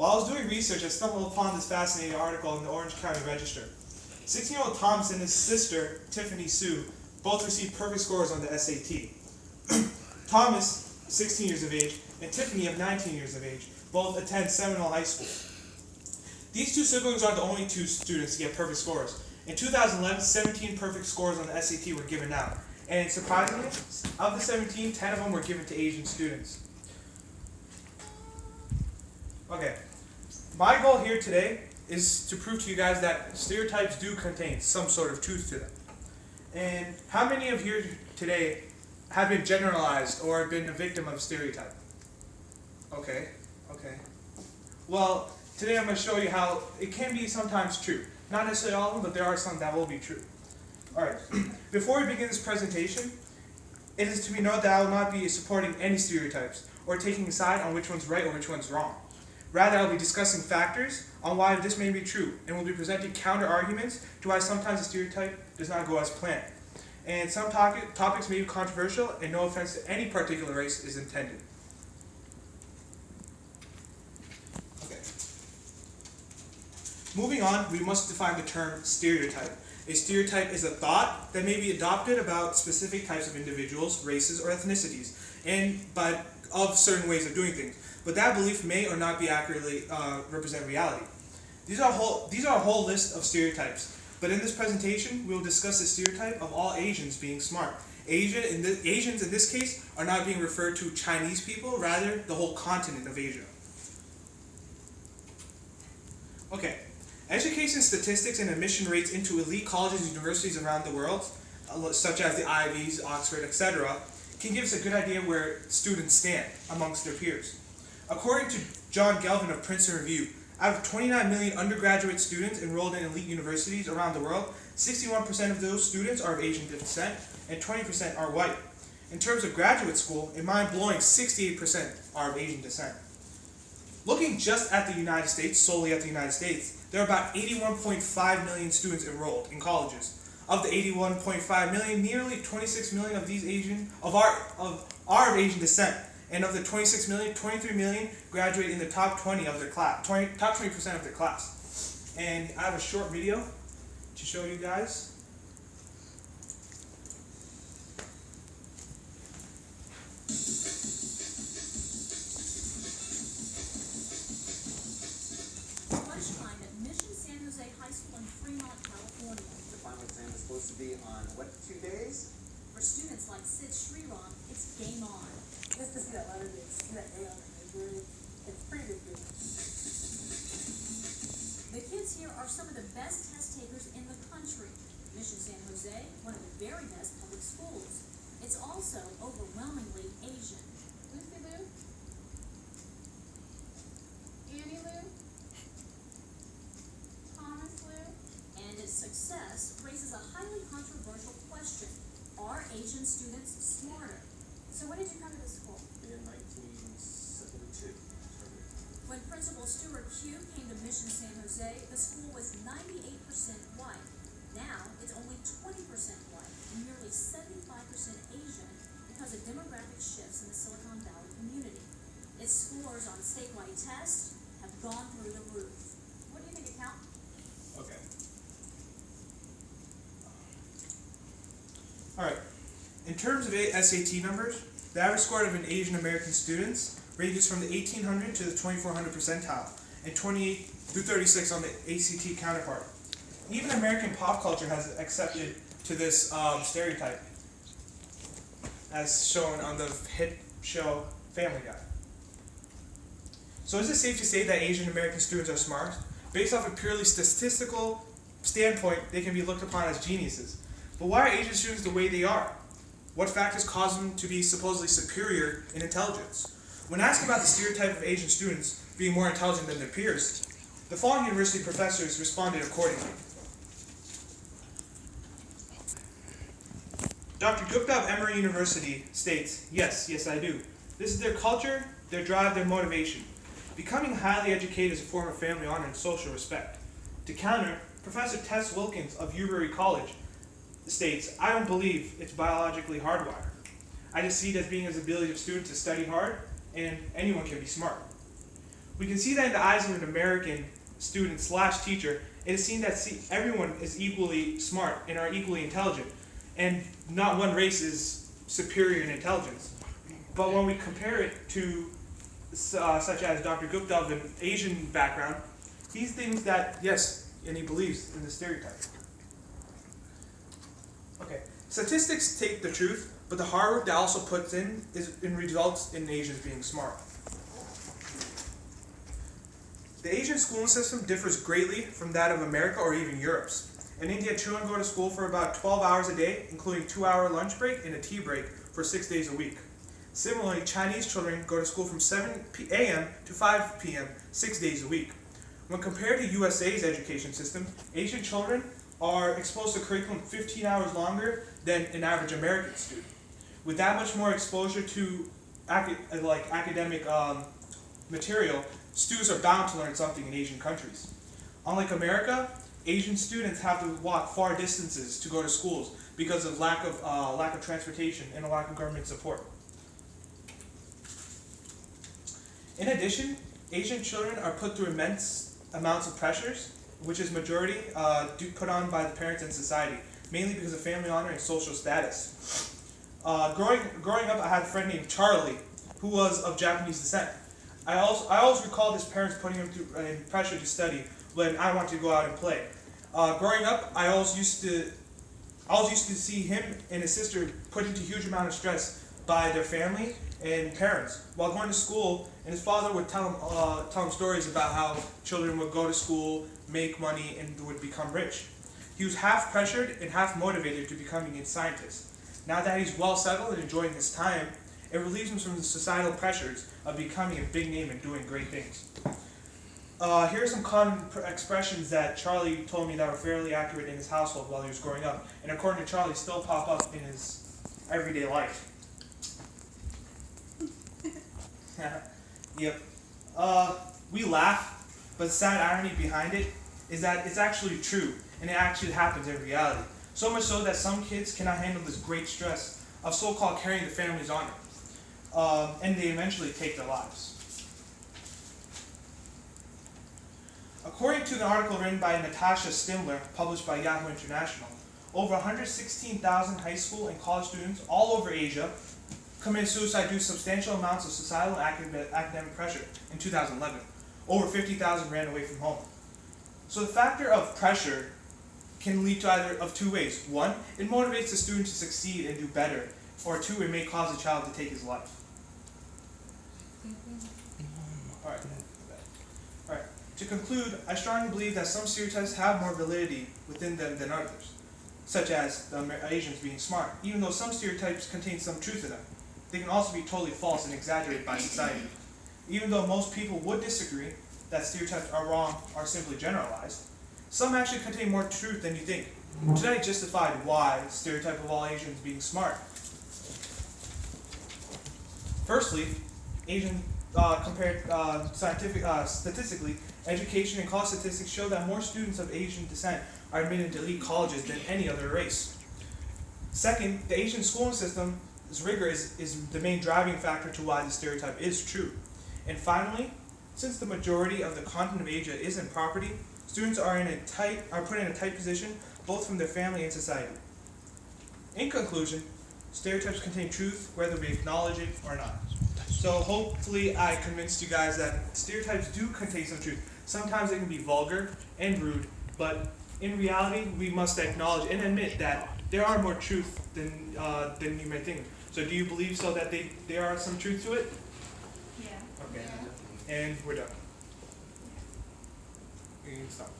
While I was doing research, I stumbled upon this fascinating article in the Orange County Register. 16-year-old Thomas and his sister, Tiffany Sue, both received perfect scores on the SAT. Thomas, 16 years of age, and Tiffany, of 19 years of age, both attend Seminole High School. These two siblings are the only two students to get perfect scores. In 2011, 17 perfect scores on the SAT were given out. And surprisingly, of the 17, 10 of them were given to Asian students. Okay, my goal here today is to prove to you guys that stereotypes do contain some sort of truth to them. And how many of you today have been generalized or been a victim of stereotype? Okay. Well, today I'm going to show you how it can be sometimes true. Not necessarily all of them, but there are some that will be true. Alright, before we begin this presentation, it is to be noted that I will not be supporting any stereotypes or taking a side on which one's right or which one's wrong. Rather, I will be discussing factors on why this may be true, and will be presenting counter-arguments to why sometimes a stereotype does not go as planned. And some topics may be controversial, and no offense to any particular race is intended. Okay. Moving on, we must define the term stereotype. A stereotype is a thought that may be adopted about specific types of individuals, races, or ethnicities, but of certain ways of doing things. But that belief may or not be accurately represent reality. These are a whole list of stereotypes. But in this presentation, we will discuss the stereotype of all Asians being smart. Asians in this case are not being referred to Chinese people, rather the whole continent of Asia. Okay. Education statistics and admission rates into elite colleges and universities around the world, such as the Ivies, Oxford, etc., can give us a good idea where students stand amongst their peers. According to John Galvin of Princeton Review, out of 29 million undergraduate students enrolled in elite universities around the world, 61% of those students are of Asian descent and 20% are white. In terms of graduate school, a mind-blowing 68% are of Asian descent. Looking just at the United States, solely at the United States, there are about 81.5 million students enrolled in colleges. Of the 81.5 million, nearly 26 million of these are of Asian descent. And of the 26 million, 23 million graduate in the top 20 of their class, top 20% of their class. And I have a short video to show you guys. Lunchtime at Mission San Jose High School in Fremont, California. The final exam is supposed to be on what, 2 days? For students like Sid Sriram, it's game on. Just to see that letter, see that A on it, it's pretty good feeling. The kids here are some of the best test takers in the country. Mission San Jose, one of the very best public schools. It's also overwhelmingly Asian. Lucy Lou? Annie Lou? Thomas Lou? And its success raises a highly controversial question. Are Asian students smarter? So when did you come to this school? In 1972. When Principal Stuart Q came to Mission San Jose, the school was 98% white. Now, it's only 20% white and nearly 75% Asian because of demographic shifts in the Silicon Valley community. Its scores on statewide tests have gone through the roof. What do you think, Account? Okay. Alright. In terms of SAT numbers, the average score of an Asian American students ranges from the 1800 to the 2400 percentile, and 28 through 36 on the ACT counterpart. Even American pop culture has accepted to this stereotype, as shown on the hit show Family Guy. So is it safe to say that Asian American students are smart? Based off a purely statistical standpoint, they can be looked upon as geniuses. But why are Asian students the way they are? What factors cause them to be supposedly superior in intelligence? When asked about the stereotype of Asian students being more intelligent than their peers, the following university professors responded accordingly. Dr. Gupta of Emory University states, yes, I do. This is their culture, their drive, their motivation. Becoming highly educated is a form of family honor and social respect. To counter, Professor Tess Wilkins of Newbury College states, I don't believe it's biologically hardwired. I just see it as being his ability of students to study hard, and anyone can be smart. We can see that in the eyes of an American student slash teacher, it is seen that everyone is equally smart and are equally intelligent, and not one race is superior in intelligence. But when we compare it to such as Dr. Gupta of an Asian background, he thinks that, yes, and he believes in the stereotype. Okay, statistics take the truth, but the hard work that also puts in results in Asians being smart. The Asian schooling system differs greatly from that of America or even Europe's. In India, children go to school for about 12 hours a day, including 2-hour lunch break and a tea break for 6 days a week. Similarly, Chinese children go to school from 7 a.m. to 5 p.m. 6 days a week. When compared to USA's education system, Asian children are exposed to curriculum 15 hours longer than an average American student. With that much more exposure to academic material, students are bound to learn something in Asian countries. Unlike America, Asian students have to walk far distances to go to schools because of lack of transportation and a lack of government support. In addition, Asian children are put through immense amounts of pressures, which is majority put on by the parents and society, mainly because of family honor and social status. Growing up, I had a friend named Charlie, who was of Japanese descent. I always recall his parents putting him through pressure to study when I wanted to go out and play. Growing up, I always used to see him and his sister put into huge amount of stress by their family and parents while going to school, and his father would tell him stories about how children would go to school, make money, and would become rich. He was half pressured and half motivated to becoming a scientist. Now that he's well settled and enjoying his time, it relieves him from the societal pressures of becoming a big name and doing great things. Here are some common expressions that Charlie told me that were fairly accurate in his household while he was growing up, and according to Charlie, still pop up in his everyday life. Yep. We laugh, but the sad irony behind it is that it's actually true, and it actually happens in reality. So much so that some kids cannot handle this great stress of so-called carrying the family's honor, and they eventually take their lives. According to an article written by Natasha Stimler, published by Yahoo International, over 116,000 high school and college students all over Asia committed suicide due to substantial amounts of societal and academic pressure in 2011. Over 50,000 ran away from home. So the factor of pressure can lead to either of two ways. One, it motivates the student to succeed and do better. Or two, it may cause the child to take his life. Alright. To conclude, I strongly believe that some stereotypes have more validity within them than others, such as the Asians being smart. Even though some stereotypes contain some truth in them, they can also be totally false and exaggerated by society. Even though most people would disagree that stereotypes are wrong or simply generalized, some actually contain more truth than you think. Today I justified why stereotype of all Asians being smart. Firstly, Asian statistically, education and college statistics show that more students of Asian descent are admitted to elite colleges than any other race. Second, the Asian schooling system's rigor is the main driving factor to why the stereotype is true. And finally, since the majority of the continent of Asia is in property, students are put in a tight position both from their family and society. In conclusion, stereotypes contain truth whether we acknowledge it or not. So hopefully I convinced you guys that stereotypes do contain some truth. Sometimes they can be vulgar and rude, but in reality we must acknowledge and admit that there are more truth than you may think. So do you believe so that there are some truth to it? Yeah. Okay. And we're done. You can stop.